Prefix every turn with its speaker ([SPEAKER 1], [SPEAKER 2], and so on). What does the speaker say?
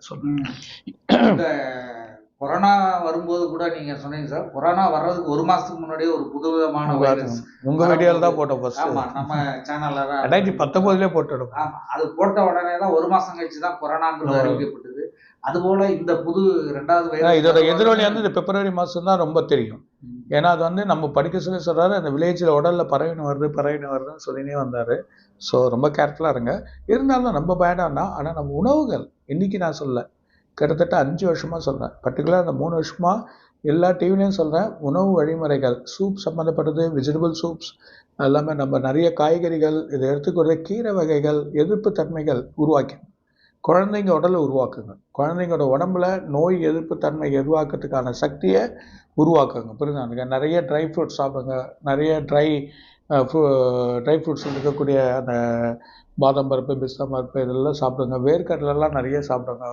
[SPEAKER 1] சொல்லுங்க.
[SPEAKER 2] இந்த கொரோனா வரும்போது கூட நீங்க சொன்னீங்க சார், கொரோனா வர்றதுக்கு 1 மாசத்துக்கு முன்னாடியே ஒரு புதுவிதமான வைரஸ்
[SPEAKER 1] உங்க வீடியோல தான் போட்டோம் ஃபர்ஸ்ட்.
[SPEAKER 2] ஆமா, நம்ம சேனல்ல தான்
[SPEAKER 1] 2019 போட்டோம்.
[SPEAKER 2] ஆமா, அது போட்ட உடனே தான் 1 மாசம் கழிச்சு தான் கொரோனாங்கிறது அறிவிக்கப்பட்டது. அதுபோல இந்த புது 2வது வைரஸ்
[SPEAKER 1] இதோட எதிரொலி வந்து இந்த பிப்ரவரி மாதம் தான் ரொம்ப தெரியும். ஏன்னா அது வந்து நம்ம படிக்க சொல்லி சொல்கிறாரு, அந்த வில்லேஜில் உடலில் பரவின்னு வருதுன்னு சொல்லினே வந்தார். ஸோ ரொம்ப கேர்ஃபுல்லாக இருங்க. இருந்தாலும் நம்ம பயணம்னா, ஆனால் நம்ம உணவுகள் இன்றைக்கி நான் சொல்ல கிட்டத்தட்ட 5 வருஷமாக சொல்கிறேன். பர்டிகுலராக அந்த 3 வருஷமாக எல்லா டிவிலையும் சொல்கிறேன். உணவு வழிமுறைகள் சூப் சம்மந்தப்பட்டது, வெஜிடபிள் சூப்ஸ் எல்லாமே நம்ம நிறைய காய்கறிகள் இதை எடுத்துக்கிற கீரை வகைகள் எதிர்ப்பு தன்மைகள் உருவாக்கி குழந்தைங்க உடலை உருவாக்குங்க. குழந்தைங்களோட உடம்புல நோய் எதிர்ப்பு தன்மை உருவாக்குறதுக்கான சக்தியை உருவாக்குங்க. புரியுதுங்க. நிறைய ட்ரை ஃப்ரூட்ஸ் சாப்பிடுங்க. நிறைய ட்ரை ஃப்ரூட்ஸ் இருக்கக்கூடிய அந்த பாதாம் பருப்பு, பிஸ்தா பருப்பு இதெல்லாம் சாப்பிடுங்க. வேர்க்கடலைலாம் நிறைய சாப்பிடுங்க.